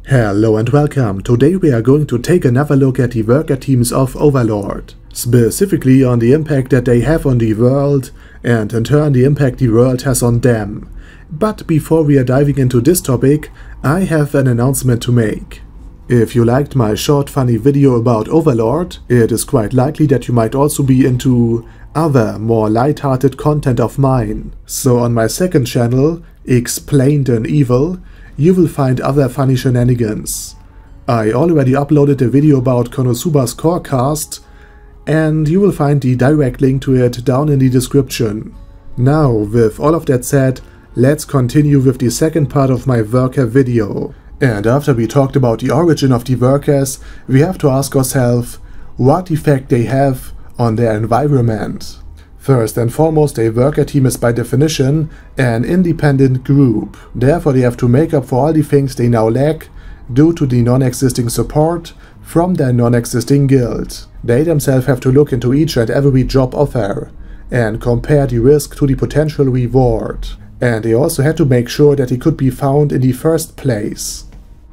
Hello and welcome. Today we are going to take another look at the worker teams of Overlord, specifically on the impact that they have on the world and in turn the impact the world has on them. But before we are diving into this topic, I have an announcement to make. If you liked my short funny video about Overlord, it is quite likely that you might also be into other more light-hearted content of mine. So on my second channel, Explained in Evil, you will find other funny shenanigans. I already uploaded a video about Konosuba's core cast, and you will find the direct link to it down in the description. Now, with all of that said, let's continue with the second part of my worker video. And after we talked about the origin of the workers, we have to ask ourselves what effect they have on their environment. First and foremost, a worker team is by definition an independent group. Therefore, they have to make up for all the things they now lack due to the non-existing support from their non-existing guild. They themselves have to look into each and every job offer and compare the risk to the potential reward. And they also had to make sure that it could be found in the first place.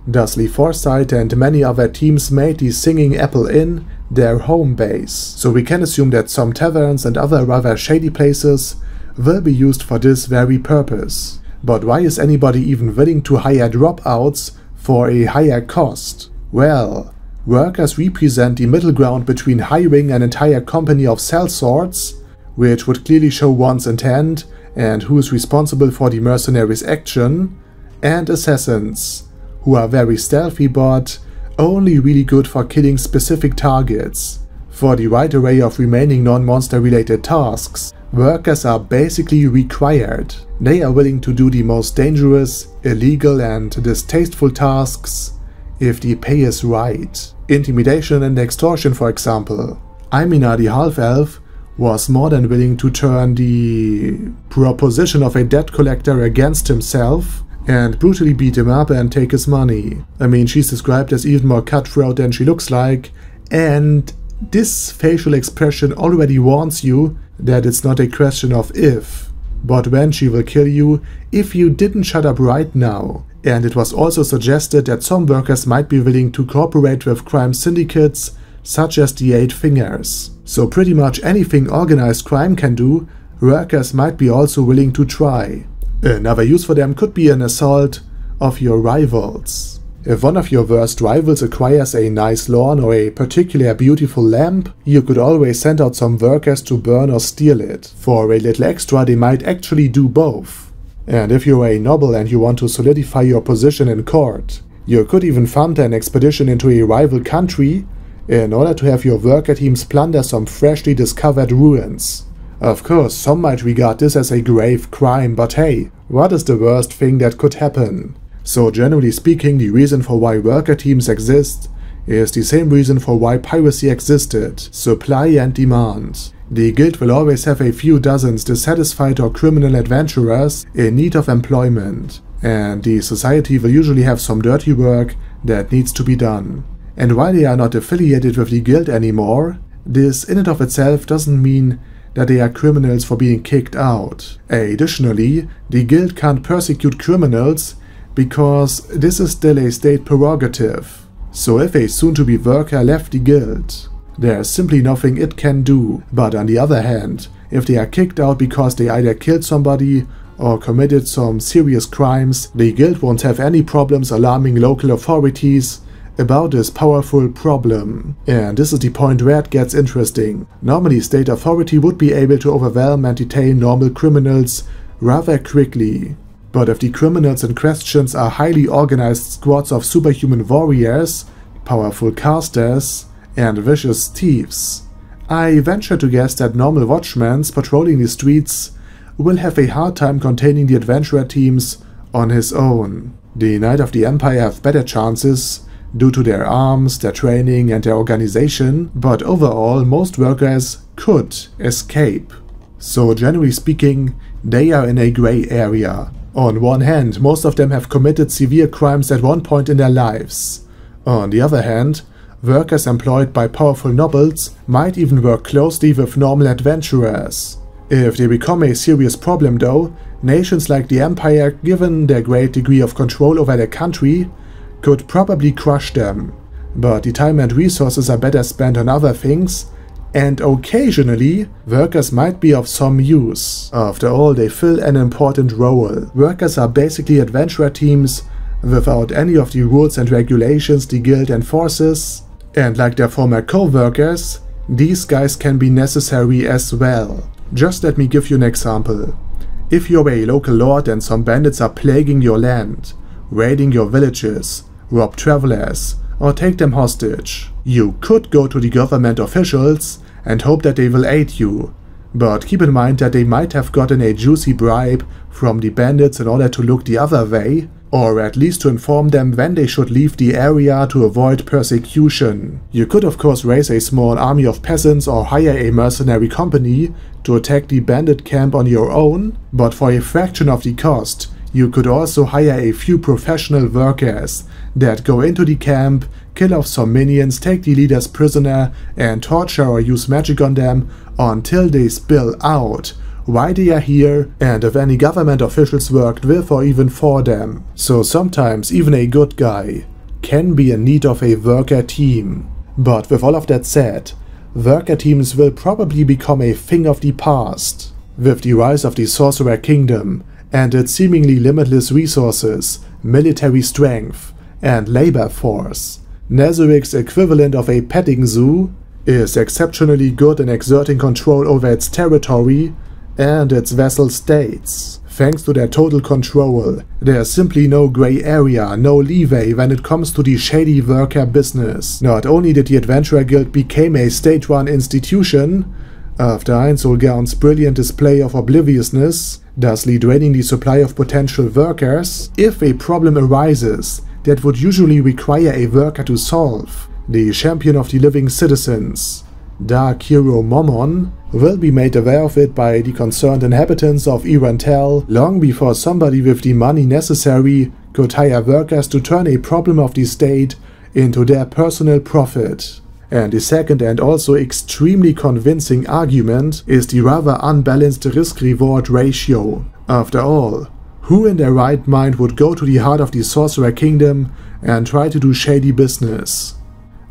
Thusly, Foresight and many other teams made the Singing Apple Inn their home base, so we can assume that some taverns and other rather shady places will be used for this very purpose. But why is anybody even willing to hire dropouts for a higher cost? Well, workers represent the middle ground between hiring an entire company of sellswords, which would clearly show one's intent and who is responsible for the mercenaries' action, and assassins, who are very stealthy but only really good for killing specific targets. For the wide array of remaining non-monster related tasks, workers are basically required. They are willing to do the most dangerous, illegal and distasteful tasks if the pay is right. Intimidation and extortion, for example. Aymina the half-elf was more than willing to turn the proposition of a debt collector against himself and brutally beat him up and take his money. I mean, she's described as even more cutthroat than she looks like, and this facial expression already warns you that it's not a question of if, but when she will kill you if you didn't shut up right now. And it was also suggested that some workers might be willing to cooperate with crime syndicates such as the Eight Fingers. So pretty much anything organized crime can do, workers might be also willing to try. Another use for them could be an assault of your rivals. If one of your worst rivals acquires a nice lawn or a particularly beautiful lamp, you could always send out some workers to burn or steal it. For a little extra, they might actually do both. And if you're a noble and you want to solidify your position in court, you could even fund an expedition into a rival country in order to have your worker teams plunder some freshly discovered ruins. Of course, some might regard this as a grave crime, but hey, what is the worst thing that could happen? So generally speaking, the reason for why worker teams exist is the same reason for why piracy existed: supply and demand. The guild will always have a few dozens dissatisfied or criminal adventurers in need of employment, and the society will usually have some dirty work that needs to be done. And while they are not affiliated with the guild anymore, this in and of itself doesn't mean that they are criminals for being kicked out. Additionally, the guild can't persecute criminals because this is still a state prerogative. So if a soon-to-be worker left the guild, there's simply nothing it can do. But on the other hand, if they are kicked out because they either killed somebody or committed some serious crimes, the guild won't have any problems alarming local authorities about this powerful problem. And this is the point where it gets interesting. Normally, state authority would be able to overwhelm and detain normal criminals rather quickly. But if the criminals in question are highly organized squads of superhuman warriors, powerful casters, and vicious thieves, I venture to guess that normal watchmen patrolling the streets will have a hard time containing the adventurer teams on his own. The Knights of the Empire have better chances due to their arms, their training and their organization, but overall most workers could escape. So generally speaking, they are in a gray area. On one hand, most of them have committed severe crimes at one point in their lives. On the other hand, workers employed by powerful nobles might even work closely with normal adventurers. If they become a serious problem though, nations like the Empire, given their great degree of control over their country, could probably crush them, but the time and resources are better spent on other things, and occasionally, workers might be of some use. After all, they fill an important role. Workers are basically adventurer teams without any of the rules and regulations the guild enforces, and like their former co-workers, these guys can be necessary as well. Just let me give you an example. If you're a local lord and some bandits are plaguing your land, raiding your villages, rob travelers, or take them hostage, you could go to the government officials and hope that they will aid you, but keep in mind that they might have gotten a juicy bribe from the bandits in order to look the other way, or at least to inform them when they should leave the area to avoid persecution. You could of course raise a small army of peasants or hire a mercenary company to attack the bandit camp on your own, but for a fraction of the cost, you could also hire a few professional workers that go into the camp, kill off some minions, take the leaders prisoner, and torture or use magic on them until they spill out why they are here and if any government officials worked with or even for them. So sometimes even a good guy can be in need of a worker team. But with all of that said, worker teams will probably become a thing of the past. With the rise of the Sorcerer Kingdom and its seemingly limitless resources, military strength, and labor force, Nezaric's equivalent of a petting zoo is exceptionally good in exerting control over its territory and its vassal states. Thanks to their total control, there's simply no gray area, no leeway when it comes to the shady worker business. Not only did the Adventurer Guild become a state-run institution, after Einzelgern's brilliant display of obliviousness, thusly draining the supply of potential workers, if a problem arises that would usually require a worker to solve, the champion of the living citizens, Dark Hero Momon, will be made aware of it by the concerned inhabitants of Irantel long before somebody with the money necessary could hire workers to turn a problem of the state into their personal profit. And the second and also extremely convincing argument is the rather unbalanced risk-reward ratio. After all, who in their right mind would go to the heart of the Sorcerer Kingdom and try to do shady business?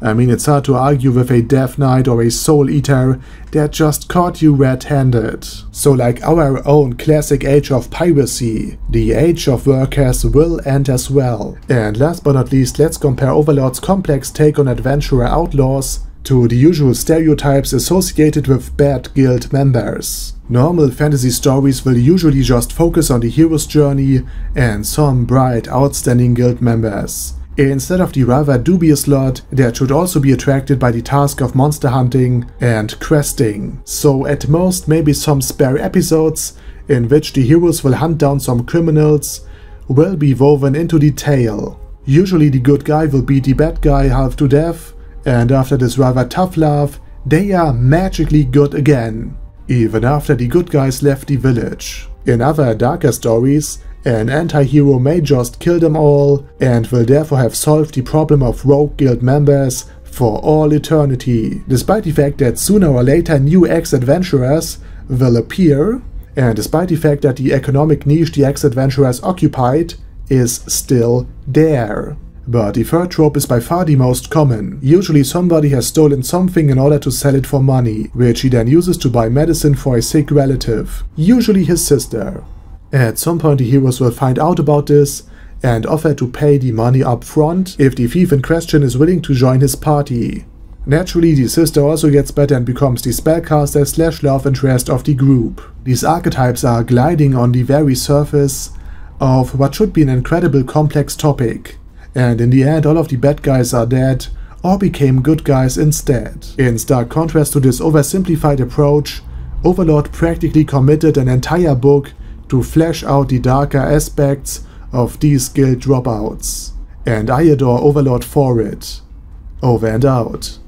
I mean, it's hard to argue with a Death Knight or a Soul Eater that just caught you red-handed. So like our own classic age of piracy, the age of workers will end as well. And last but not least, let's compare Overlord's complex take on adventurer outlaws to the usual stereotypes associated with bad guild members. Normal fantasy stories will usually just focus on the hero's journey and some bright, outstanding guild members, instead of the rather dubious lot that should also be attracted by the task of monster hunting and questing. So at most maybe some spare episodes in which the heroes will hunt down some criminals will be woven into the tale. Usually the good guy will beat the bad guy half to death, and after this rather tough love, they are magically good again, even after the good guys left the village. In other darker stories, an anti-hero may just kill them all and will therefore have solved the problem of rogue guild members for all eternity, despite the fact that sooner or later new ex-adventurers will appear, and despite the fact that the economic niche the ex-adventurers occupied is still there. But the third trope is by far the most common. Usually somebody has stolen something in order to sell it for money, which he then uses to buy medicine for a sick relative, usually his sister. At some point the heroes will find out about this and offer to pay the money up front if the thief in question is willing to join his party. Naturally, the sister also gets better and becomes the spellcaster / love interest of the group. These archetypes are gliding on the very surface of what should be an incredible complex topic, and in the end all of the bad guys are dead or became good guys instead. In stark contrast to this oversimplified approach, Overlord practically committed an entire book to flesh out the darker aspects of these guild dropouts. And I adore Overlord for it. Over and out.